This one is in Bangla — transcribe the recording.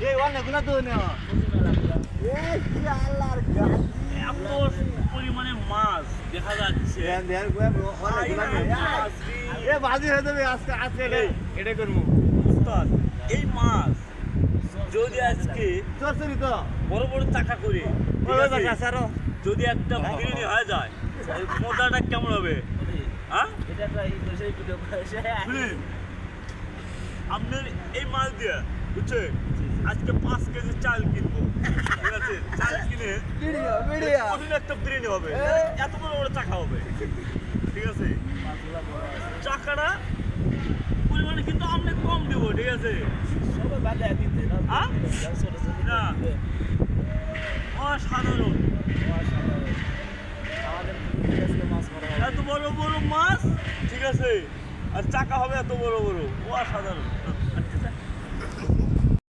এই অনেকগুলা তো নেওয়া এই কি আল্লাহর গাছ এত পরিমাণে মাছ দেখা যাচ্ছে দেন অনেকগুলা মাছ রে। এ বাজি হয়ে যাবে আজকে আজকে এটা করবো উস্তাদ, এই মাছ যদি আজকে চরচরি তো বড় বড় চাকা করে ঠিক ওই আছে, বাসা সারো যদি একটা বিরিয়ানি হয়ে যায় এই মজাটা কেমন হবে? হ্যাঁ শুনেন, আপনার এই মাছ দিয়ে বুঝছেন আজকে 5 কেজি চাল কিনবো, ঠিক আছে? চাল কিনে ভিডিও ভিডিও কঠিন একটা বিরিয়ানি হবে, এত বড় বড় চাকা হবে, ঠিক আছে? চাকাটা পরিমাণে কিন্তু অনেক কম দিব, ঠিক আছে? হ্যাঁ? না, অসাধারণ। এত বড় বড় মাছ, ঠিক আছে? আর চাকা হবে এত বড় বড়, অসাধারণ।